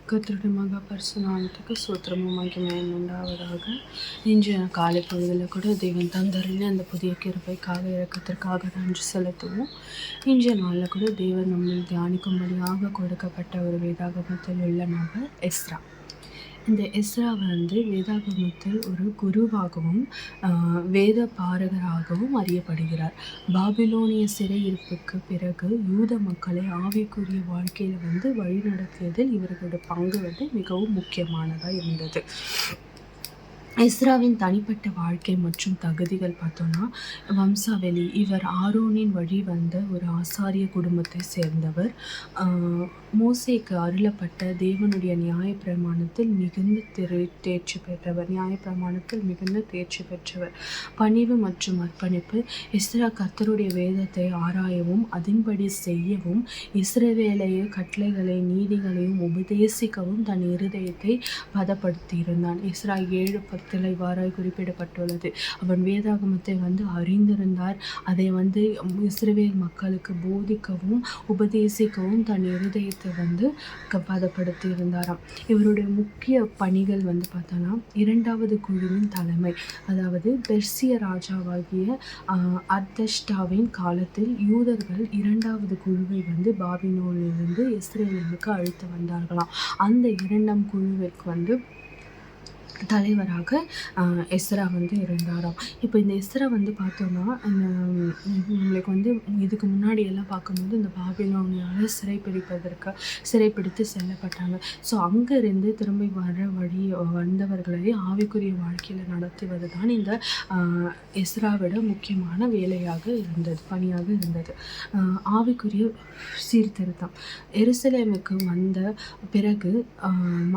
கர்த்தருடைய மகா பரிசுநாமத்துக்கு ஸ்தோத்திரமும் மகிமையும் உண்டாவதாக. இன்றைய காலை பொழுதில் கூட தேவன் தந்தரில் அந்த புதிய கிருபைக்காக இரக்கத்திற்காக நன்றி செலுத்துவோம். இன்றைய நாளில் கூட தேவன் நம்மை தியானிக்கும்படியாக கொடுக்கப்பட்ட ஒரு வேதாகமத்தில் உள்ள நபர் எஸ்ரா. இந்த எஸ்ரா வேதாகமத்தில் ஒரு குருவாகவும் வேத பாரகராகவும் அறியப்படுகிறார். பாபிலோனிய சிறையிருப்புக்கு பிறகு யூத மக்களை ஆவிக்குரிய வாழ்க்கையில் வழிநடத்தியதில் இவர்களோட பங்கு மிகவும் முக்கியமானதாக இருந்தது. எஸ்ராவின் தனிப்பட்ட வாழ்க்கை மற்றும் தகுதிகள் பார்த்தோன்னா, வம்சாவளி. இவர் ஆரோனின் வழி வந்த ஒரு ஆசாரிய குடும்பத்தை சேர்ந்தவர். மோசேக்கு அருளப்பட்ட தேவனுடைய நியாயப்பிரமாணத்தில் மிகுந்த தேர்ச்சி பெற்றவர். பணிவு மற்றும் அர்ப்பணிப்பு. எஸ்ரா கர்த்தருடைய வேதத்தை ஆராயவும் அதன்படி செய்யவும், இஸ்ரவேலைய கட்டளைகளை நீதிகளையும் உபதேசிக்கவும் தன் இருதயத்தை பதப்படுத்தியிருந்தான். எஸ்ரா 7:10 இவ்வாறாய் குறிப்பிடப்பட்டுள்ளது. அவன் வேதாகமத்தை அறிந்திருந்தார். அதை இஸ்ரவேல் மக்களுக்கு போதிக்கவும் உபதேசிக்கவும் தன் இருதயத்தை பதப்படுத்தி இருந்தாராம். இவருடைய முக்கிய பணிகள் பார்த்தோன்னா, 2வது குழுவின் தலைமை. அதாவது பெர்சிய ராஜாவாகிய அர்தஷ்டாவின் காலத்தில் யூதர்கள் 2வது குழுவை பாபிலோனிலிருந்து இஸ்ரேலுக்கு அழைத்து வந்தார்களாம். அந்த 2ஆம் குழுவிற்கு தலைவராக எஸ்ரா இருந்தாராம். இப்போ இந்த எஸ்ரா பார்த்தோன்னா, நம்மளுக்கு இதுக்கு முன்னாடி எல்லாம் பார்க்கும்போது இந்த பாபிலோனியால் சிறைப்பிடித்து செல்லப்பட்டாங்க. ஸோ அங்கேருந்து திரும்பி வந்தவர்களை ஆவிக்குரிய வாழ்க்கையில் நடத்துவது தான் இந்த எஸ்ராவிட முக்கியமான பணியாக இருந்தது. ஆவிக்குரிய சீர்திருத்தம். எருசலேமுக்கு வந்த பிறகு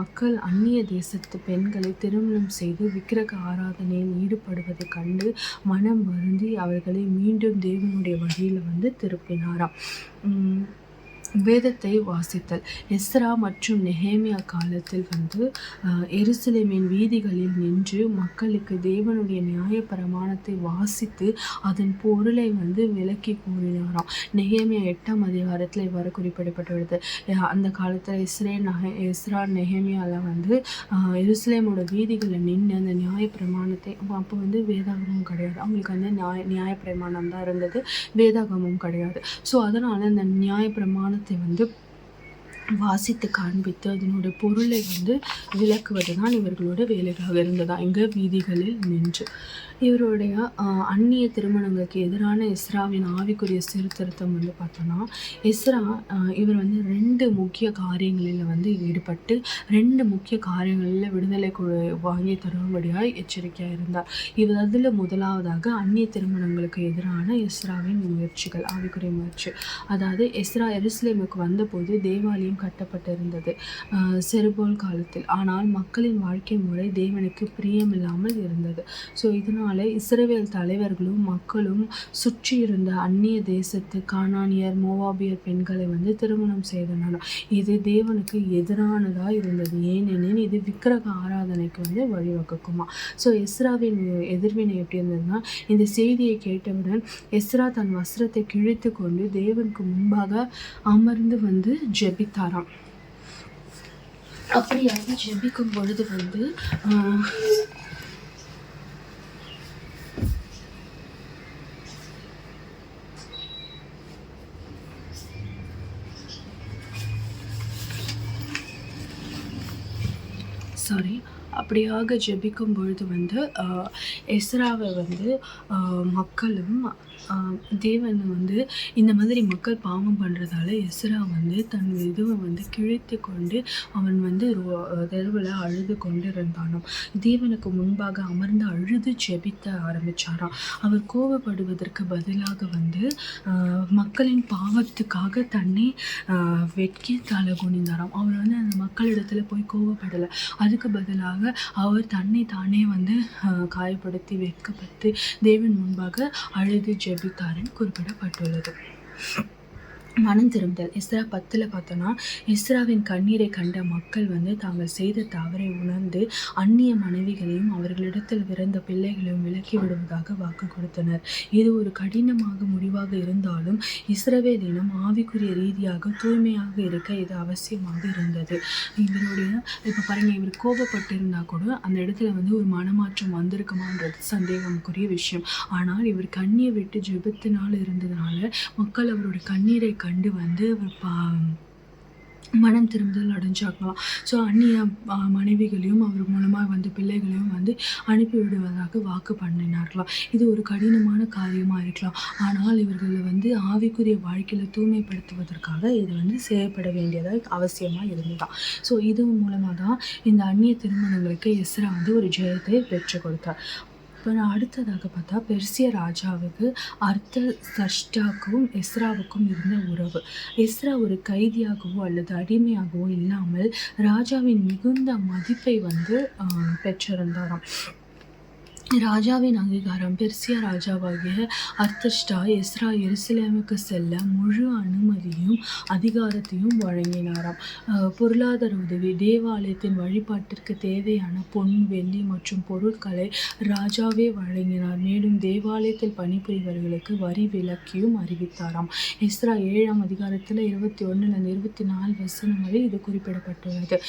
மக்கள் அந்நிய தேசத்து பெண்களை திருமணம் செய்து விக்கிரக ஆராதனையில் ஈடுபடுவதை கண்டு மனம் வருந்தி அவர்களை மீண்டும் தேவனுடைய வழியில் திருப்பினாராம். வேதத்தை வாசித்தல். எஸ்ரா மற்றும் நெகேமியா காலத்தில் எருசலேமின் வீதிகளில் நின்று மக்களுக்கு தேவனுடைய நியாய பிரமாணத்தை வாசித்து அதன் பொருளை விளக்கி கூறினாராம். நெகேமியா 8ஆம் அதிகாரத்தில் இவ்வாறு குறிப்பிடப்பட்டுள்ளது. அந்த காலத்தில் எஸ்ரா நெகேமியாவில் எருசலேமோட வீதிகளில் நின்று அந்த நியாய பிரமாணத்தை, அப்போ வேதாகமும் கிடையாது, அவங்களுக்கு நியாய பிரமாணம் தான் இருந்தது, வேதாகமும் கிடையாது. ஸோ அதனால் அந்த நியாய பிரமாணத்தை வாசித்து காண்பித்து அதனுடைய பொருளை விளக்குவது தான் இவர்களோட வேலையாக இருந்ததா இங்கே வீதிகளில் நின்று. இவருடைய அந்நிய திருமணங்களுக்கு எதிரான எஸ்ராவின் ஆவிக்குரிய சீர்திருத்தம் பார்த்தோன்னா, எஸ்ரா இவர் 2 முக்கிய காரியங்களில் ஈடுபட்டு 2 முக்கிய காரியங்களில் விடுதலை வாங்கி தரும்படியாக எச்சரிக்கையாக இருந்தார். அதில் முதலாவதாக அந்நிய திருமணங்களுக்கு எதிரான எஸ்ராவின் முயற்சிகள், ஆவிக்குரிய முயற்சி. அதாவது எஸ்ரா எருசலேமுக்கு வந்தபோது தேவாலயம் கட்டப்பட்டிருந்தது செருபோல் காலத்தில். ஆனால் மக்களின் வாழ்க்கை முறை தேவனுக்கு பிரியமில்லாமல் இருந்தது. ஸோ இதனால் இஸ்ரவேல் தலைவர்களும் மக்களும் சுற்றி இருந்த அந்நிய தேசத்து கானானியர், மோவாபியர் பெண்களை திருமணம் செய்தனர். இது தேவனுக்கு எதிரானதாக இருந்தது. ஏனெனில் இது விக்கிரக ஆராதனைக்கு வழிவகுக்குமா. ஸோ எஸ்ராவின் எதிர்வினை எப்படி இருந்ததுன்னா, இந்த செய்தியை கேட்டவுடன் எஸ்ரா தன் வஸ்திரத்தை கிழித்து கொண்டு தேவனுக்கு முன்பாக அமர்ந்து ஜெபித்தாராம். அப்படியாக ஜெபிக்கும் பொழுது அப்படியாக ஜெபிக்கும் பொழுது எஸ்ராவை மக்களும் தேவன் இந்த மாதிரி மக்கள் பாவம் பண்ணுறதால எஸ்ரா தன் இதுவை கிழித்து கொண்டு அவன் தெருவில் அழுது கொண்டு இருந்தானாம். தேவனுக்கு முன்பாக அமர்ந்து அழுது ஜெபித்த ஆரம்பித்தாராம். அவர் கோபப்படுவதற்கு பதிலாக மக்களின் பாவத்துக்காக தன்னை வெட்கி தலை குனிந்தாராம். அவர் அந்த மக்களிடத்தில் போய் கோபப்படலை. அதுக்கு பதிலாக அவர் தன்னை தானே காயப்படுத்தி வெட்கப்பட்டு தேவன் முன்பாக அழுது ஜெபித்தாருன்னு குறிப்பிடப்பட்டுள்ளது. மனம் திரும்புதல். எஸ்றா 10ல் பார்த்தோன்னா, எஸ்றாவின் கண்ணீரை கண்ட மக்கள் வந்து தாங்கள் செய்த தவறை உணர்ந்து அந்நிய மனைவிகளையும் அவர்களிடத்தில் பிறந்த பிள்ளைகளையும் விலக்கி விடுவதாக வாக்கு கொடுத்தனர். இது ஒரு கடினமாக முடிவாக இருந்தாலும் இஸ்ரவேலினம் ஆவிக்குரிய ரீதியாக தூய்மையாக இருக்க இது அவசியமாக இருந்தது. இவருடைய இப்போ பாருங்க, இவர் கோபப்பட்டிருந்தா கூட அந்த இடத்துல வந்து ஒரு மனமாற்றம் வந்திருக்குமான்றது சந்தேகம்க்குரிய விஷயம். ஆனால் இவர் கண்ணியை விட்டு ஜெபத்தினால் இருந்ததுனால மக்கள் அவருடைய கண்ணீரை கண்டு வந்து மனம் திரும்புதல் அடைஞ்சாங்களாம். ஸோ அந்நிய மனைவிகளையும் அவர் மூலமாக வந்து பிள்ளைகளையும் வந்து அனுப்பிவிடுவதாக வாக்கு பண்ணினார்களாம். இது ஒரு கடினமான காரியமாக இருக்கலாம். ஆனால் இவர்களை வந்து ஆவிக்குரிய வாழ்க்கையில் தூய்மைப்படுத்துவதற்காக இது வந்து செய்யப்பட வேண்டியதாக அவசியமாக இருந்ததுதான். ஸோ இது மூலமாக தான் இந்த அந்நிய திருமணங்களுக்கு எஸ்றா வந்து ஒரு ஜெயத்தை பெற்று கொடுத்தார். இப்போ அடுத்ததாக பார்த்தா பெர்சிய ராஜாவுக்கு அர்தசஷ்டாவுக்கும் எஸ்றாவுக்கும் இருந்த உறவு. எஸ்றா ஒரு கைதியாகவோ அல்லது அடிமையாகவோ இல்லாமல் ராஜாவின் மிகுந்த மதிப்பை வந்து பெற்றிருந்தாராம். ராஜாவின் அங்கீகாரம். பெர்சிய ராஜாவாகிய அர்தஷ்டா எஸ்றா எருசலேமுக்கு செல்ல முழு அனுமதியும் அதிகாரத்தையும் வழங்கினாராம். பொருளாதார உதவி. தேவாலயத்தின் வழிபாட்டிற்கு தேவையான பொன், வெள்ளி மற்றும் பொருட்களை ராஜாவே வழங்கினார். மேலும் தேவாலயத்தில் பணிபுரிவர்களுக்கு வரி விலக்கியும் அறிவித்தாராம். எஸ்றா 7ஆம் அதிகாரத்தில் 21-24 வசனம் வரை இது குறிப்பிடப்பட்டுள்ளது.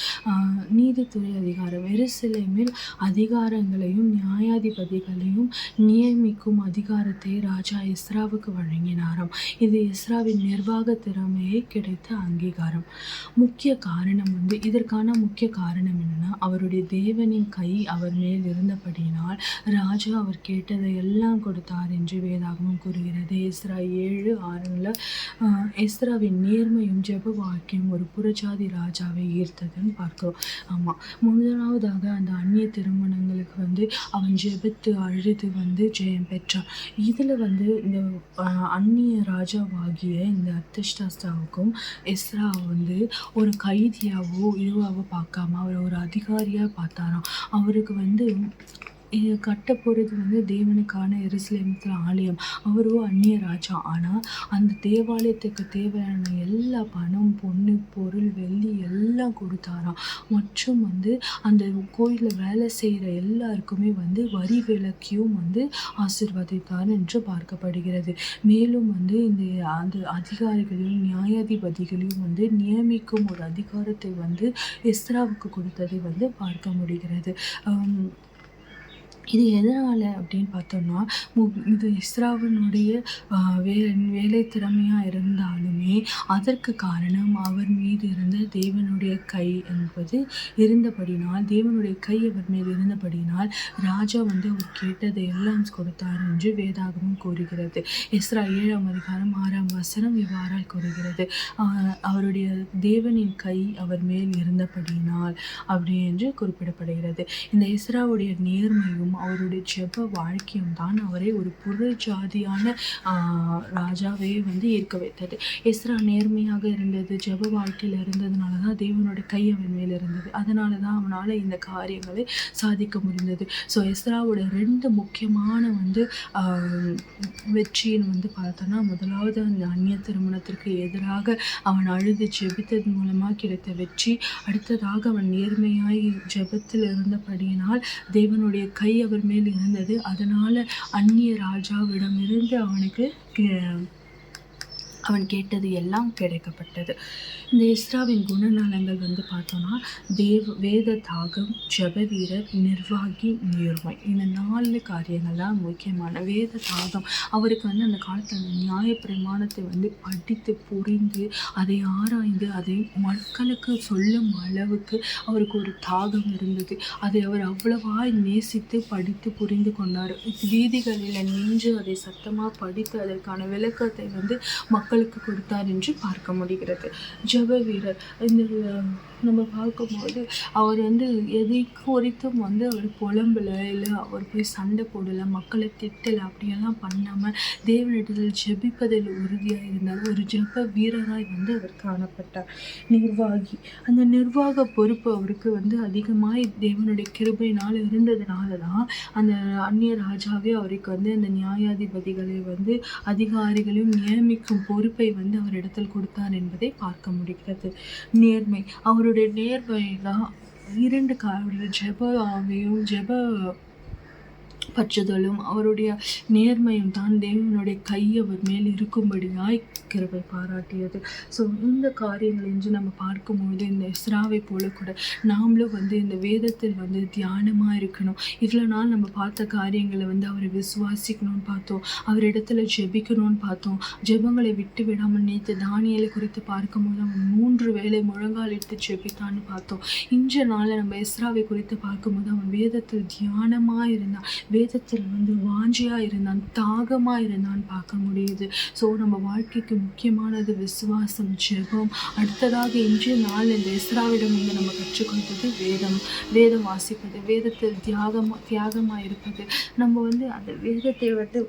நீதித்துறை அதிகாரம். எருசலேமில் அதிகாரங்களையும் நியாயாதிபதிகளையும் நியமிக்கும் அதிகாரத்தை ராஜா எஸ்றாவுக்கு வழங்கினாராம். இது எஸ்றாவின் நிர்வாக திறமையை கிடைத்த அங்கீகாரம். முக்கிய காரணம் வந்து இதற்கான முக்கிய காரணம் என்னன்னா, அவருடைய தேவனின் கை அவர் மேல் இருந்தபடியினால் ராஜா அவர் கேட்டதை எல்லாம் கொடுத்தார் என்று வேதாகமம் கூறுகிறது. எஸ்றா 7:6 எஸ்றாவின் நேர்மையும் ஜெப வாழ்க்கையும் ஒரு புறஜாதி ராஜாவை ஈர்த்ததுன்னு பார்க்கிறோம். ஆமாம், முதலாவதாக அந்த அந்நிய திருமணங்களுக்கு வந்து அவன் ஜெபித்து அழுது வந்து ஜெயம் பெற்றான். இதில் வந்து இந்த அந்நிய ராஜாவாகிய இந்த அர்தஷ்டாவுக்கும் எஸ்றா வந்து ஒரு கைதியாவோ இதுவாவோ பார்க்காம அவர் ஒரு அதிகாரியாக பார்த்தாராம். அவருக்கு வந்து கட்ட போகிறது வந்து தேவனுக்கான எருசலேமத்தில் ஆலயம். அவரோ அந்நிய ராஜா. ஆனால் அந்த தேவாலயத்துக்கு தேவையான எல்லா பணம், பொண்ணு, பொருள், வெள்ளி எல்லாம் கொடுத்தாராம். மற்றும் வந்து அந்த கோயிலில் வேலை செய்கிற எல்லாருக்குமே வந்து வரி விலக்கியும் வந்து ஆசீர்வதித்தார் என்று பார்க்கப்படுகிறது. மேலும் வந்து அந்த அதிகாரிகளையும் நியாயாதிபதிகளையும் வந்து நியமிக்கும் ஒரு அதிகாரத்தை வந்து எஸ்றாவுக்கு கொடுத்ததை வந்து பார்க்க முடிகிறது. இது எதனால் அப்படின்னு பார்த்தோம்னா, இது எஸ்றாவினுடைய வேலை திறமையாக இருந்தாலுமே அதற்கு காரணம் அவர் மீது இருந்த தேவனுடைய கை என்பது இருந்தபடினால், தேவனுடைய கை அவர் மீது இருந்தபடினால் ராஜா வந்து அவர் கேட்டதை எல்லாம் கொடுத்தார் என்று வேதாகமம் கூறுகிறது. எஸ்றா 7ஆம் அதிகாரம் 6ஆம் வசனம் இவ்வாறால் கூறுகிறது, அவருடைய தேவனின் கை அவர் மேல் இருந்தபடினால் அப்படி என்று குறிப்பிடப்படுகிறது. இந்த எஸ்றாவுடைய நேர்மையும் அவருடைய ஜெப வாழ்க்கையும் தான் அவரை ஒரு புறஜாதியான ராஜாவே வந்து ஈர்க்க வைத்தது. எஸ்றா நேர்மையாக இருந்தது, ஜெப வாழ்க்கையில் இருந்ததுனால தான் தேவனுடைய கை அவன் மேல் இருந்தது. அதனால தான் அவனால் இந்த காரியங்களை சாதிக்க முடிந்தது. ஸோ எஸ்றாவோட 2 முக்கியமான வந்து வெற்றின்னு வந்து பார்த்தோன்னா, முதலாவது அந்த அந்நிய திருமணத்திற்கு எதிராக அவன் அழுது ஜெபித்தது மூலமாக கிடைத்த வெற்றி. அடுத்ததாக அவன் நேர்மையாய் ஜெபத்தில் இருந்தபடியினால் தேவனுடைய கை அவர் மேல் இருந்தது. அதனால அந்நிய ராஜாவிடமிருந்து அவனுக்கு அவன் கேட்டது எல்லாம் கிடைக்கப்பட்டது. இந்த எஸ்றாவின் குணநலங்கள் வந்து பார்த்தோன்னா, வேத தாகம், ஜெப வீரர், நிர்வாகி, நேர்மை. இந்த 4 காரியங்கள் தான் முக்கியமான. வேத தாகம், அவருக்கு வந்து அந்த காலத்தில் அந்த நியாய பிரமாணத்தை வந்து படித்து புரிந்து அதை ஆராய்ந்து அதை மக்களுக்கு சொல்லும் அளவுக்கு அவருக்கு ஒரு தாகம் இருந்தது. அதை அவர் அவ்வளவாய் நேசித்து படித்து புரிந்து கொண்டார். வீதிகளில் நின்று அதை சத்தமாக படித்து அதற்கான விளக்கத்தை வந்து மக்களுக்கு கொடுத்தார் என்று பார்க்க முடிகிறது. ஜெப வீரர், இந்த நம்ம பார்க்கும்போது அவர் வந்து எதை குறித்தும் வந்து அவர் புலம்பலை, இல்லை அவர் போய் சண்டை போடலை, மக்களை திட்டலை, அப்படியெல்லாம் பண்ணாமல் தேவனிடத்தில் ஜெபிப்பதில் உறுதியாக இருந்தார். ஒரு ஜெப வீரராய் வந்து அவர் காணப்பட்டார். நிர்வாகி, அந்த நிர்வாக பொறுப்பு அவருக்கு வந்து அதிகமாய் தேவனுடைய கிருபையினால் இருந்ததுனால தான் அந்த அந்நிய ராஜாவே அவருக்கு வந்து அந்த நியாயாதிபதிகளை வந்து அதிகாரிகளையும் நியமிக்கும் பொறுப்பை வந்து அவரிடத்தில் கொடுத்தார் என்பதை பார்க்க முடிகிறது. நேர்மை, அவருடைய நேர்மை தான் அவருடைய ஜெப ஆவியும் ஜெப பற்றுதலும் அவருடைய நேர்மையும் தான் தேவனுடைய கை அவர் மேல் இருக்கும்படியாய் கிருபை பாராட்டியது. ஸோ இந்த காரியங்கள் என்று நம்ம பார்க்கும்போது இந்த எஸ்ராவை போல கூட நாமளும் வந்து இந்த வேதத்தில் வந்து தியானமாக இருக்கணும். இவ்வளோ நாள் நம்ம பார்த்த காரியங்களை வந்து அவரை விசுவாசிக்கணும்னு பார்த்தோம், அவரிடத்துல ஜெபிக்கணும்னு பார்த்தோம். ஜெபங்களை விட்டு விடாமல் நேற்று தானியேலை குறித்து பார்க்கும்போது அவன் 3 வேளை முழங்கால் இட்டு ஜெபித்தான்னு பார்த்தோம். இன்ற நாளில் நம்ம எஸ்ராவை குறித்து பார்க்கும்போது அவன் வேதத்தில் தியானமாக இருந்தான், வேதத்தில் வந்து வாஞ்சியாக இருந்தான், தாகமாக இருந்தான்னு பார்க்க முடியுது. ஸோ நம்ம வாழ்க்கைக்கு முக்கியமானது விசுவாசம், ஜெபம். அடுத்ததாக இன்றைய நாள் இந்த எஸ்ராவிடம் வந்து நம்ம கற்றுக்கொள்வது வேதம் வாசிப்பது, வேதத்தில் தியாகமாக இருப்பது. நம்ம வந்து அந்த வேதத்தை வந்து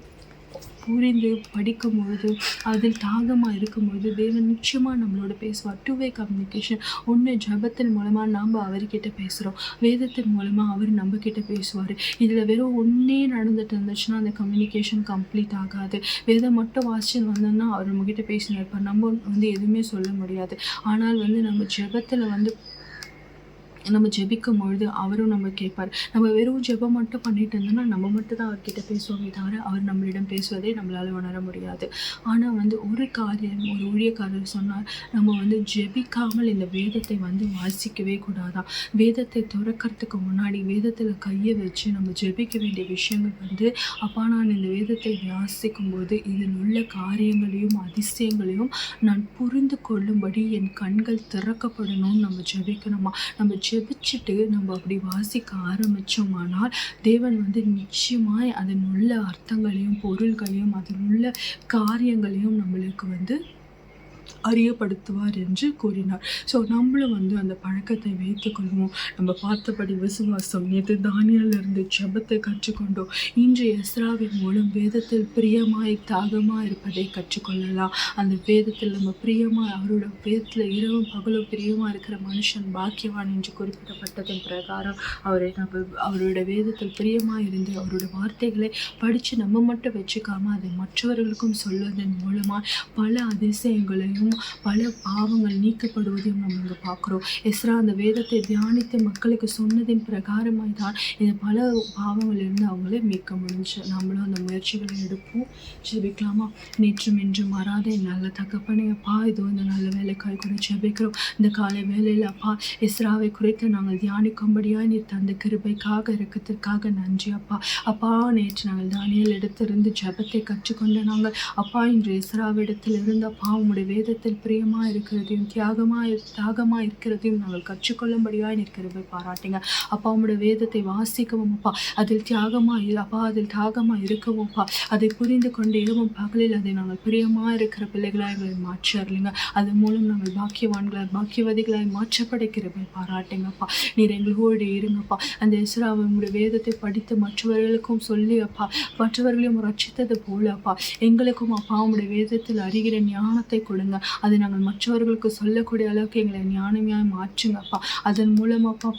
புரிந்து படிக்கும் பொழுது, அதில் தாகமாக இருக்கும்பொழுது தேவன் நிச்சயமாக நம்மளோட பேசுவார். 2-வே கம்யூனிகேஷன். ஒன்று ஜெபத்தின் மூலமாக நாம் அவர்கிட்ட பேசுகிறோம், வேதத்தின் மூலமாக அவர் நம்ம கிட்ட பேசுவார். இதில் வெறும் ஒன்றே நடந்துட்டு இருந்துச்சுன்னா அந்த கம்யூனிகேஷன் கம்ப்ளீட் ஆகாது. வேதம் மட்டும் வாசிச்சுன்னு வந்தோம்னா அவர் நம்மக்கிட்ட பேசினு இருப்பார், நம்ம வந்து எதுவுமே சொல்ல முடியாது. ஆனால் வந்து நம்ம ஜெபத்தில் வந்து நம்ம ஜெபிக்கும் பொழுது அவரும் நம்ம கேட்பார். நம்ம வெறும் ஜெபம் மட்டும் பண்ணிட்டு இருந்தோம்னா நம்ம மட்டும் தான் அவர்கிட்ட பேசுவோமே தவிர அவர் நம்மளிடம் பேசுவதை நம்மளால் உணர முடியாது. ஆனால் வந்து ஒரு ஊழியக்காரர் சொன்னார், நம்ம வந்து ஜெபிக்காமல் இந்த வேதத்தை வந்து வாசிக்கவே கூடாதான். வேதத்தை துறக்கிறதுக்கு முன்னாடி வேதத்தில் கையை வச்சு நம்ம ஜெபிக்க வேண்டிய விஷயங்கள் வந்து, அப்பா நான் இந்த வேதத்தை வாசிக்கும் போது இதில் உள்ள காரியங்களையும் அதிசயங்களையும் நான் புரிந்து கொள்ளும்படி என் கண்கள் திறக்கப்படணும்னு நம்ம ஜெபிக்கணுமா. நம்ம ஜெபிச்சுட்டு நம்ம அப்படி வாசிக்க ஆரம்பித்தோமானால் தேவன் வந்து நிச்சயமாய் அதன் உள்ள அர்த்தங்களையும் பொருள்களையும் அதில் உள்ள காரியங்களையும் நம்மளுக்கு வந்து அறியப்படுத்துவார் என்று கூறினார். ஸோ நம்மளும் வந்து அந்த பழக்கத்தை வைத்துக்கொள்வோம். நம்ம பார்த்தபடி விசுவாசம், நேற்று தானியேலிருந்து ஜெபத்தை கற்றுக்கொண்டோம். இன்று எஸ்ராவின் மூலம் வேதத்தில் பிரியமாய் தாகமாக இருப்பதை கற்றுக்கொள்ளலாம். அந்த வேதத்தில் நம்ம பிரியமாக, அவரோட வேதத்தில் இரவும் பகலும் பிரியமாக இருக்கிற மனுஷன் பாக்கியவான் என்று குறிப்பிடப்பட்டதன் பிரகாரம் அவரோட வேதத்தில் பிரியமாக இருந்து அவரோட வார்த்தைகளை படித்து நம்ம மட்டும் வச்சுக்காமல் அதை மற்றவர்களுக்கும் சொல்வதன் மூலமாக பல அதிசயங்களையும் பல பாவங்கள் நீக்கப்படுவதையும் நம்ம இங்கே பார்க்குறோம். எஸ்ரா அந்த வேதத்தை தியானித்து மக்களுக்கு சொன்னதின் பிரகாரமாய் தான் இந்த பல பாவங்களிலிருந்து அவங்களே மீட்க முடிஞ்சு. நம்மளும் அந்த முயற்சிகளை எடுப்போம். ஜெபிக்கலாமா? நேற்றும் இன்றும் மாறாத நல்ல தகப்பனே அப்பா, இதோ இந்த நல்ல வேலைக்காய் கூட ஜெபிக்கிறோம். இந்த காலை வேலையில் அப்பா எஸ்ராவை குறித்து நாங்கள் தியானிக்கும்படியாக நீர் தந்த கிருபைக்காக இரக்கத்திற்காக நன்றி அப்பா. அப்பா நேற்று நாங்கள் தானியேல் இடத்திலிருந்து ஜெபத்தை கற்றுக்கொண்ட நாங்கள் அப்பா இன்று எஸ்ராவிடத்தில் இருந்த அப்பா உங்களுடைய வேதத்தில் பிரியமாக இருக்கிறதையும் தாகமாக இருக்கிறதையும் நாங்கள் கற்றுக்கொள்ளும்படியாக நீர் கிருபை பாராட்டுங்க அப்பா. உங்களுடைய வேதத்தை வாசிக்கவும் அப்பா, அதில் அதில் தாகமாக இருக்கவும் அப்பா, அதை புரிந்து கொண்டு இரவும் பகலில் அதை நாங்கள் பிரியமாக இருக்கிற பிள்ளைகளாக எங்களை மாற்றிடலைங்க. அதன் மூலம் நாங்கள் பாக்கியவதிகளாய் மாற்றப்பட கிருபை பாராட்டுங்கப்பா. நீர் எங்களோடு இருங்கப்பா. அந்த எஸ்ராவை உங்களுடைய வேதத்தை படித்து மற்றவர்களுக்கும் சொல்லி அப்பா, மற்றவர்களையும் ரட்சித்தது போல அப்பா எங்களுக்கும் அப்பா உங்களுடைய வேதத்தில் அறிகிற ஞானத்தை கொடுங்க. அதை நாங்கள் மற்றவர்களுக்கு சொல்லக்கூடிய அளவுக்கு எங்களை ஞானமாய் மாற்றுங்கப்பா. அதன் மூலமாப்பா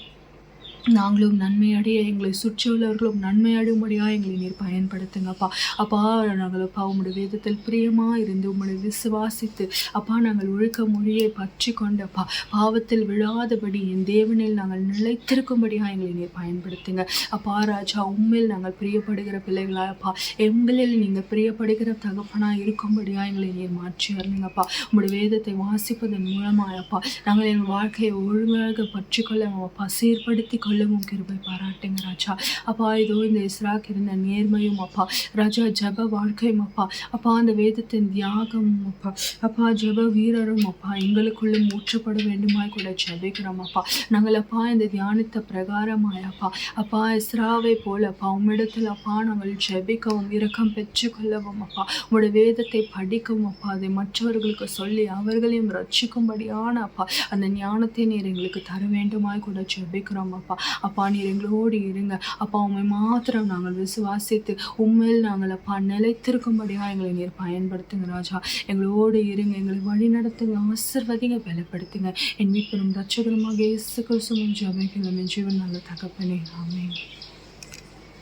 நாங்களும் நன்மையடைய, எங்களை சுற்றியுள்ளவர்களும் நன்மையடையும்படியாக எங்களை நீர் பயன்படுத்துங்கப்பா. அப்பா நாங்கள் அப்பா உங்களுடைய வேதத்தில் பிரியமாக இருந்து உங்களுடைய விசுவாசித்து அப்பா நாங்கள் ஒழுக்க மொழியை பற்றி கொண்டப்பா பாவத்தில் விழாதபடி என் தேவனில் நாங்கள் நிலைத்திருக்கும்படியாக எங்களை நீர் பயன்படுத்துங்க அப்பா. ராஜா உண்மையில் நாங்கள் பிரியப்படுகிற பிள்ளைகளாக அப்பா, எங்களில் நீங்கள் பிரியப்படுகிற தகப்பனாக இருக்கும்படியாக எங்களை நீர் மாற்றி வரணுங்கப்பா. உங்களுடைய வேதத்தை வாசிப்பதன் மூலமாக அப்பா நாங்கள் என் வாழ்க்கையை ஒழுங்காக பற்றி கொள்ள அப்பா சீர்படுத்தி கொள்ளவும் கிருபை பாராட்டுங்க ராஜா. அப்பா இதோ இந்த இஸ்ராக்கு இருந்த நேர்மையும் அப்பா ராஜா, ஜெப வாழ்க்கையும் அப்பா அப்பா அந்த வேதத்தின் தியாகமும் அப்பா அப்பா ஜெப வீரரும் அப்பா எங்களுக்குள்ளும் ஊற்றப்பட வேண்டுமாய் கூட ஜெபிக்கிறோம் அப்பா. நாங்கள் அப்பா இந்த தியானித்த பிரகாரமாய் அப்பா அப்பா இஸ்ராவை போல அப்பா உம்மிடத்தில் அப்பா நாங்கள் ஜெபிக்கவும் இரக்கம் பெற்றுக்கொள்ளவும் அப்பா உங்களுடைய வேதத்தை படிக்கவும் அப்பா அதை மற்றவர்களுக்கு சொல்லி அவர்களையும் ரட்சிக்கும்படியான அப்பா அந்த ஞானத்தை நீர் எங்களுக்கு தர வேண்டுமாய் கூட ஜெபிக்கிறோம் அப்பா. அப்பா நீர் எங்களோடு இருங்க அப்பா. உண்மை மாத்திரம் நாங்கள் விசுவாசித்து உண்மையில் நாங்கள் அப்பா நிலைத்திருக்கும்படியா எங்களை நீர் பயன்படுத்துங்க ராஜா. எங்களோடு இருங்க, எங்களை வழி நடத்துங்க, ஆசீர்வதிங்க, பலப்படுத்துங்க. என் மீட்பெரும் ரட்சகருமாக இயேசு கிறிஸ்துவின் ஜெபம் எங்கள் ஜீவன் நல்ல தகப்பனே, ஆமென்.